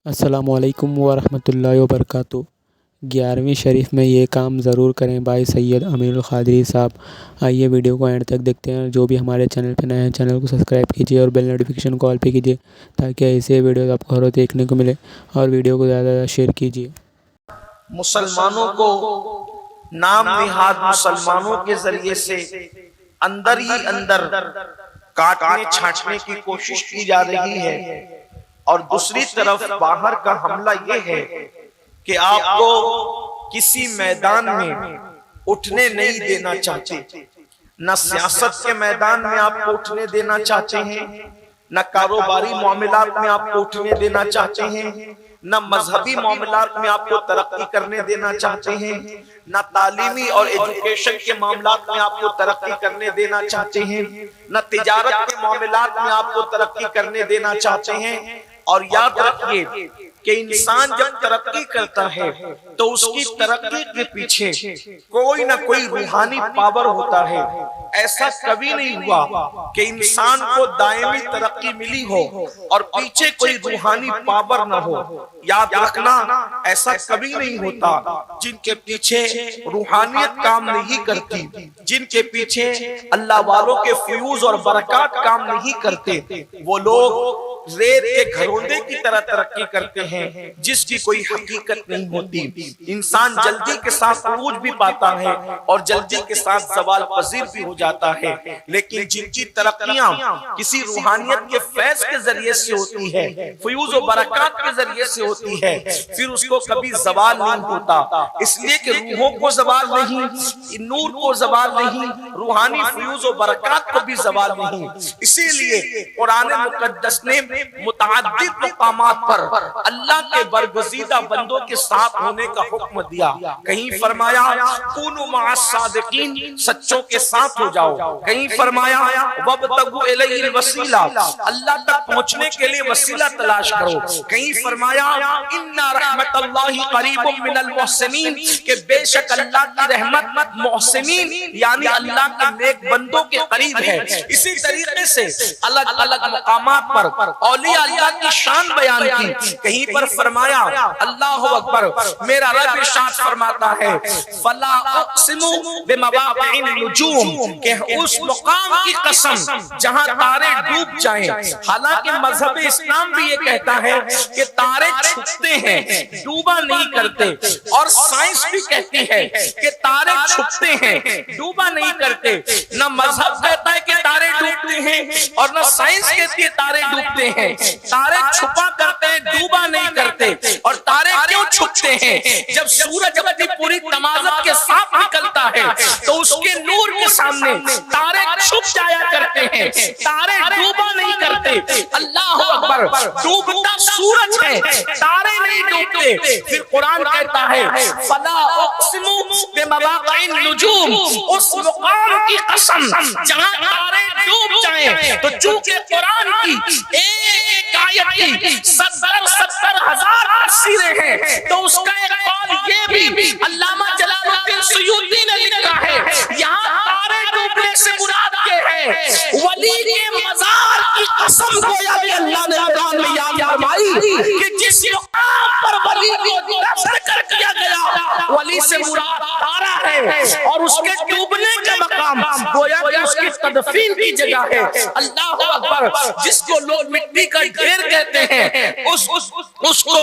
السلام علیکم ورحمۃ اللہ وبرکاتہ۔ 11ویں شریف میں یہ کام ضرور کریں بھائی سید امین القادری صاحب۔ آئیے ویڈیو کو اینڈ تک دیکھتے ہیں۔ جو بھی ہمارے چینل پہ نئے ہیں چینل کو سبسکرائب کیجیے اور بیل نوٹیفیکیشن کو آل پہ کیجیے تاکہ ایسے ویڈیوز آپ کو ہر روز دیکھنے کو ملے، اور ویڈیو کو زیادہ زیادہ شیئر کیجیے۔ مسلمانوں کو نام نہاد مسلمانوں کے ذریعے سے اندر ہی اندر کاٹنے چھانٹنے کی کوشش کی جا رہی ہے، اور دوسری طرف باہر کا حملہ یہ ہے کہ آپ کو کسی میدان میں اٹھنے نہیں دینا چاہتے۔ نہ سیاست کے میدان میں آپ کو اٹھنے دینا چاہتے ہیں، نہ کاروباری معاملات میں آپ کو اٹھنے دینا چاہتے ہیں، نہ مذہبی معاملات میں آپ کو ترقی کرنے دینا چاہتے ہیں، نہ تعلیمی اور ایجوکیشن کے معاملات میں آپ کو ترقی کرنے دینا چاہتے ہیں، نہ تجارت کے معاملات میں آپ کو ترقی کرنے دینا چاہتے ہیں۔ اور یاد رکھیے کہ انسان جب ترقی کرتا ہے تو اس کی ترقی کے پیچھے کوئی نہ کوئی روحانی پاور ہوتا ہے۔ ایسا کبھی نہیں ہوا کہ انسان کو دائمی ترقی ملی ہو اور پیچھے کوئی روحانی پاور نہ ہو۔ یاد رکھنا ایسا کبھی نہیں ہوتا۔ جن کے پیچھے روحانیت کام نہیں کرتی، جن کے پیچھے اللہ والوں کے فیوز اور برکات کام نہیں کرتے، وہ لوگ ریت کے گھروندے کی طرح ترقی کرتے ہیں جس کی کوئی حقیقت نہیں ہوتی۔ انسان جلدی کے ساتھ عروج بھی پاتا ہے اور جلدی کے ساتھ زوال پذیر بھی ہو جاتا ہے، لیکن جن کی ترقیاں کسی روحانیت کے فیض کے ذریعے سے ہوتی ہے، فیوز و برکات کے ذریعے سے ہوتی ہے، پھر اس کو کبھی زوال نہیں ہوتا۔ اس لیے کہ روحوں کو زوال نہیں، نور کو زوال نہیں، روحانی فیوز و برکات کو بھی زوال نہیں۔ اسی لیے قرآن مقدس نے متعدد مقامات پر اللہ کے برگزیدہ بندوں کے ساتھ ہونے کا حکم دیا۔ کہیں فرمایا کونوا مع الصادقین، سچوں کے ساتھ ہو جاؤ۔ کہیں فرمایا وابتغوا الیہ الوسیلہ، اللہ تک پہنچنے کے لیے وسیلہ تلاش کرو۔ کہیں فرمایا ان رحمت اللہ قریب من المحسنین، کہ بے شک اللہ کی رحمت محسنین یعنی اللہ کے نیک بندوں کے قریب ہے۔ اسی طریقے سے الگ الگ مقامات پر اولیاء اللہ کی شان بیان کی۔ کہیں پر فرمایا اللہ اکبر، میرا رب ارشاد فرماتا ہے فلا اقسم بمواقع النجوم، کہ اس مقام کی قسم جہاں تارے ڈوب جائیں۔ حالانکہ مذہب اسلام بھی یہ کہتا ہے کہ تارے چھپتے ہیں، ڈوبا نہیں کرتے، اور سائنس بھی کہتی ہے کہ تارے چھپتے ہیں، ڈوبا نہیں کرتے۔ نہ مذہب کہتا ہے کہ تارے ڈوبتے ہیں اور نہ سائنس کہتی ہے تارے ڈوبتے ہیں۔ تارے چھپا کرتے ہیں، ڈوبا نہیں کرتے۔ اور تارے کیوں چھپتے ہیں؟ جب سورج اپنی پوری تمازت کے ساتھ نکلتا ہے تو اس کے نور کے سامنے تارے چھپ جایا کرتے ہیں، تارے ڈوبا نہیں کرتے۔ اللہ اکبر، ڈوبتا سورج ہے، تارے نہیں ڈوبتے۔ پھر قرآن کہتا ہے فلا اقسم بمواقع النجوم، اس مقام کی قسم جہاں تارے ڈوب جائیں۔ تو چونکہ قرآن کی ایک آیت کی 70,000 تفسیریں ہیں، تو اس کا ایک قول یہ بھی علامہ جلال الدین سیوطی نے لکھا ہے، یہاں تارے ڈوبنے سے مراد یہ ہے ولی کے مزار کی قسم کو یا بھی اللہ نے قرآن میں یاد فرمائی کہ جس مقام پر ولی کو دفن کر دیا گیا، ولی سے مراد تارا ہے، اور اس کے ڈوبنے کا مقام گویا کہ اس کی تدفین کی جگہ ہے۔ اللہ اکبر، جس کو لوگ مٹی کا ڈھیر کہتے ہیں، اس کو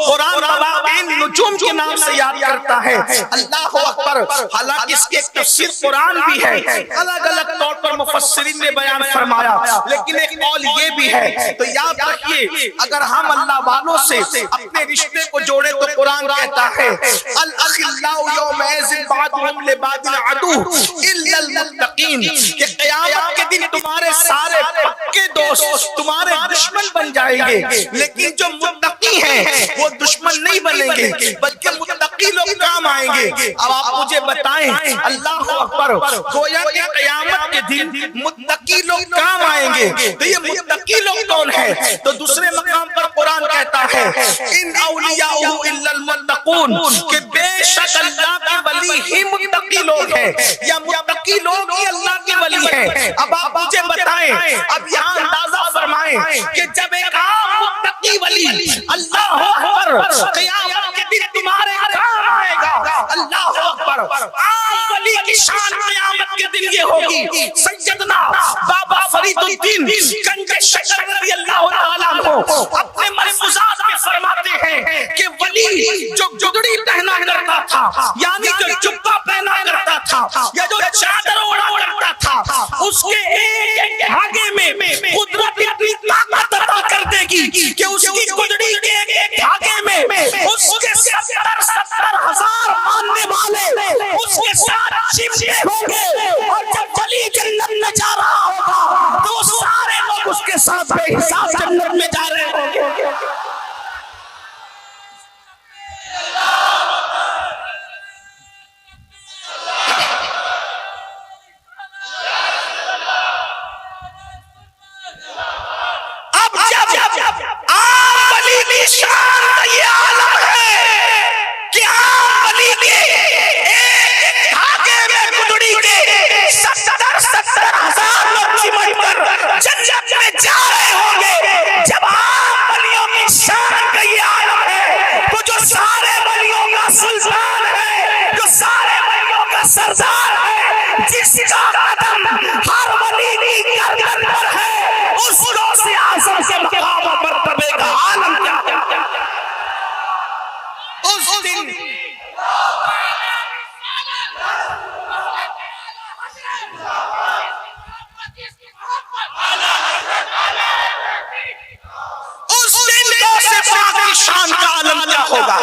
قرآن مواقع النجوم کے نام سے یاد کرتا ہے۔ اللہ اکبر، حالانکہ اس کی ایک تفسیر قرآن بھی ہے، الگ الگ طور پر مفسرین نے بیان فرمایا، لیکن ایک قول یہ بھی ہے۔ تو یاد رکھیے اگر ہم اللہ والوں سے اپنے رشتے کو جوڑے تو قرآن کہتا ہے الاخلاء یومئذ بعضهم لبعض عدو الا المتقین، کہ قیامت کے دن تمہارے سارے پکے دوست تمہارے دشمن بن جائیں گے، لیکن جو متقی ہیں وہ دشمن نہیں بنیں گے بلکہ متقی لوگ کام آئیں گے۔ اب آپ مجھے بتائیں اللہ اکبر، گویا کہ قیامت کے دن متقی لوگ کام آئیں گے، تو یہ متقی لوگ کون ہیں؟ تو دوسرے مقام پر قرآن کہتا ہے ان اولیاءہ الا المتقون، کہ بے شک اللہ کے ولی ہی متقی لوگ ہیں، یا متقی لوگ ہی اللہ کے ولی ہیں۔ اب آپ مجھے بتائیں، اب یہاں اندازہ فرمائیں کہ جب ایک عام متقی ولی اللہ قیامت کے دن تمہارے کام آئے گا۔ اللہ اکبر۔ عام ولی کی شان قیامت کے دن یہ ہوگی۔ سیدنا بابا فرید الدین گنج شکر رضی اللہ تعالیٰ عنہ اپنے ملفوظات میں فرماتے ہیں کہ ولی جو جگڑی پہنا کرتا تھا، یعنی جو جبہ پہنا کرتا تھا یا جو چادر اوڑھا کرتا تھا، اس کے ایک دھاگے میں قدرت اتنی طاقت عطا کر دے گی کہ اس کی گدڑی کے ایک دھاگے میں اس کے 70,000 ماننے والے اس کے ساتھ چپکے ہوں گے، اور جب ولی جنت میں جا رہا ہوگا تو سارے لوگ اس کے ساتھ بے حساب جنت میں جا رہے ہوں گے۔ عام ولی کی شان کا یہ عالم ہے کہ عام ولی کے ایک دھاگے میں گدڑی کے 70,000 لوگ چمٹ کر جنت میں جا رہے ہوں گے۔ جب عام ولیوں کی شان کا یہ عالم ہے تو جو سارے ولیوں کا سلطان ہے، جو سارے ولیوں کا سردار ہے، جس کا قدم ہر ولی کی گردن پر ہے، اس غوث اعظم کے مقام و مرتبے کا عالم کیا ہے۔ اس دن غوث پاک کی شان کا عالم کیا ہوگا؟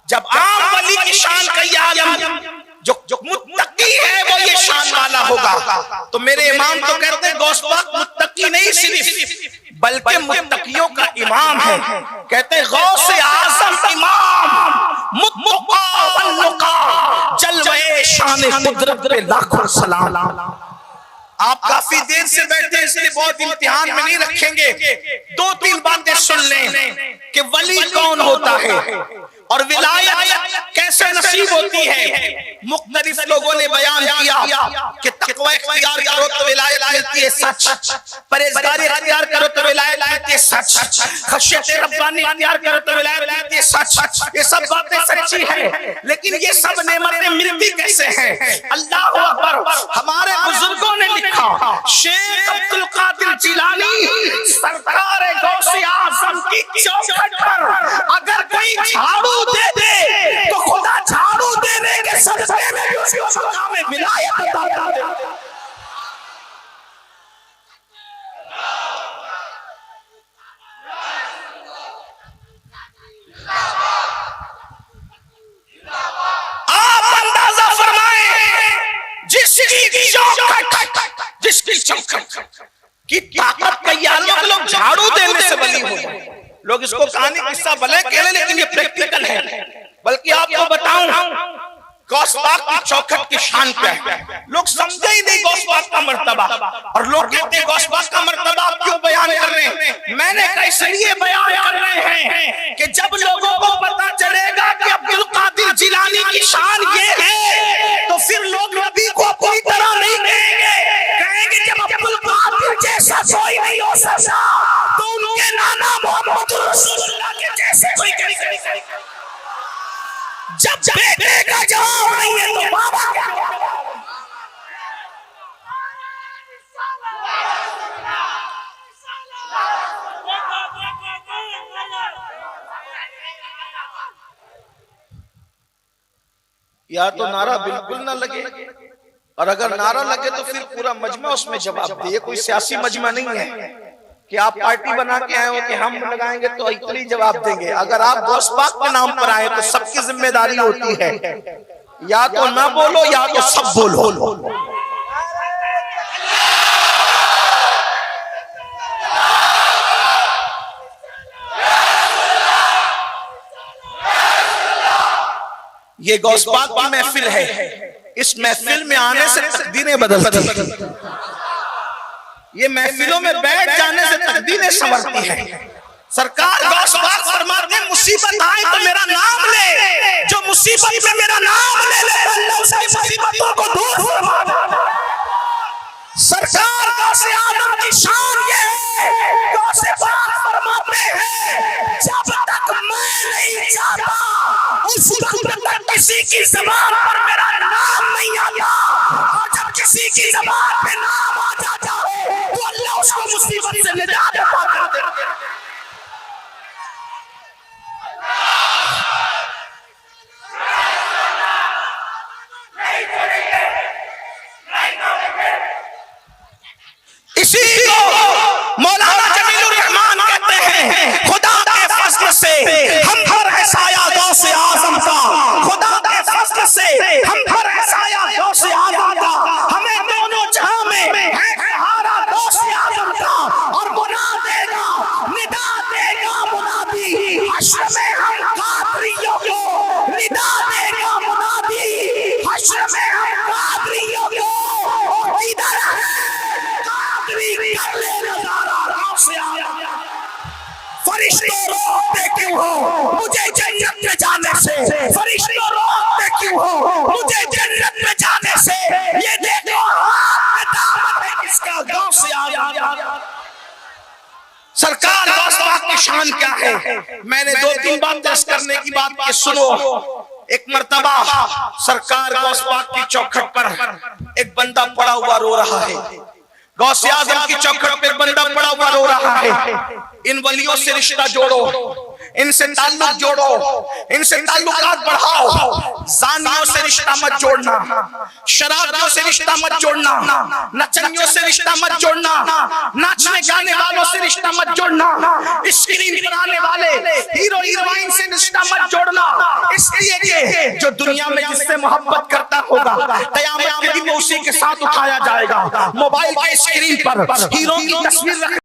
جب عام ولی کی شان کا یہ عالم جو متقی ہے وہ یہ شان والا ہوگا، تو میرے امام تو کہتے ہیں غوث پاک متقی نہیں صرف بلکہ متقیوں کا امام ہے۔ کہتے ہیں غوث اعظم امام متقا والنقا، جلوے شان قدرت پہ لاکھوں سلام۔ آپ کافی دیر سے بیٹھے ہیں اس لیے بہت امتحان میں نہیں رکھیں گے، 2-3 باتیں سن لیں کہ ولی کون ہوتا ہے اور ولایت کیسے نصیب ہوتی ہے۔ مختلف لوگوں نے بیان کیا کہ تقوی اختیار کرو تو ولایت ملتی ہے سچ، پرہیزگاری اختیار کرو تو ولایت ملتی ہے سچ، خشیت ربانی اختیار کرو تو ولایت ملتی ہے سچ۔ یہ سب باتیں سچی ہیں، لیکن یہ سب نعمتیں ملتی کیسے ہیں؟ اللہ اکبر۔ ہمارے بزرگوں نے لکھا، شیخ عبد القادر جیلانی سرکار غوث اعظم کی چوکھٹ پر اگر کوئی جھاڑو دے دے تو خدا جھاڑو دینے کے صدقے میں اس کو مقام ولایت عطا کر دے۔ آپ اندازہ فرمائیں جس کی چوکھٹ کی طاقت کا یہ عالم، لوگ جھاڑو دینے سے ولی ہوئے۔ لوگ اس کو کہانی قصہ بھلے کہہ لیں لیکن یہ پریکٹیکل ہے۔ بلکہ آپ کو بتاؤں غوث پاک کی چوکھٹ کی شان کیا ہے، لوگ سمجھے ہی نہیں غوث پاک کا مرتبہ، اور لوگ کہتے ہیں غوث پاک کا مرتبہ آپ کیوں بیان کر رہے ہیں؟ میں نے کہا اس لیے بیان کر رہے ہیں کہ جب لوگوں کو پتا چلے گا کہ عبد القادر جیلانی کی شان یہ ہے تو پھر لوگ نبی کو اپنی طرح نہیں کہیں گے جب عبد القادر جیسا کوئی نہیں ہو سکتا تو ان کے نانا محمد رسول اللہ کے جیسے کوئی کیسے۔ جب بیٹے کا جواب نہیں ہے تو بابا کیا کرے؟ یا تو نعرہ بالکل نہ لگے، اور اگر نعرہ لگے تو پھر پورا مجمع اس میں جواب دے۔ یہ کوئی سیاسی مجمع نہیں ہے کہ آپ پارٹی بنا کے آئے ہو کہ ہم لگائیں گے تو اتنی جواب دیں گے۔ اگر آپ غوث پاک کے نام پر آئے تو سب کی ذمہ داری ہوتی ہے، یا تو نہ بولو یا تو سب بولو۔ یہ غوث پاک کی محفل ہے، اس محفل میں آنے سے تقدیریں بدلتی ہیں، یہ محفلوں میں بیٹھ جانے سے تقدیریں سنورتی ہیں۔ سرکار غوث پاک فرماتے ہیں مصیبت آئے تو میرا نام لے، جو مصیبت میں میرا نام لے لے اللہ اس کی مصیبتوں کو دور فرما دے۔ سرکار غوث اعظم کی شان یہ ہے، غوث پاک فرماتے ہیں جب تک میں نہیں کسی کی زبان پر میرا نام نہیں آتا، اور جب کسی کی زبان پہ نام آ جاتا ہے تو اللہ اس کو مصیبت سے نجات عطا کر دیتا ہے۔ اسی کو مولانا جمیل الرحمان کہتے ہیں، خدا کے فضل سے ہم پر ہے سایہ غوث اعظم کا، خدا کے فضل سے ہم پر ہے سایہ غوث اعظم کا، ہمیں دونوں جہاں میں ہے سہارا غوث اعظم کا، اور منا دے گا ندا دے گا منادی حشر میں ہم قادریوں کو، ندا دے گا منادی حشر میں ہم قادریوں کو، ادھر ہے فرشتوں روکتے کیوں ہو مجھے جنت میں جانے سے، فرشتوں روکتے کیوں ہو مجھے جنت میں جانے سے، یہ دیکھو ہاتھ میں دامن ہے کس کا، غوث اعظم۔ سرکار غوث پاک کی شان کیا ہے؟ میں نے 2-3 بار درس کرنے کی بات کی، سنو۔ ایک مرتبہ سرکار غوث پاک کی چوکھٹ پر ایک بندہ پڑا ہوا رو رہا ہے، غوث اعظم کی چوکھٹ پہ بندہ پڑا ہوا رو رہا ہے۔ ان ولیوں سے رشتہ جوڑو، ان سے تعلق جوڑو، ان سے تعلقات بڑھاؤ، زانیوں سے رشتہ مت جوڑنا، شرابیوں سے رشتہ مت جوڑنا، نچنیوں سے رشتہ مت جوڑنا، ناچنے گانے والوں سے رشتہ مت جوڑنا، اسکرین پر آنے والے ہیرو ہیروئن سے رشتہ مت جوڑنا، اس لیے کہ جو دنیا میں جس سے محبت کرتا ہوگا قیامت کے دن اسی کے ساتھ اٹھایا جائے گا۔ موبائل کے اسکرین پر ہیرو کی تصویر رکھ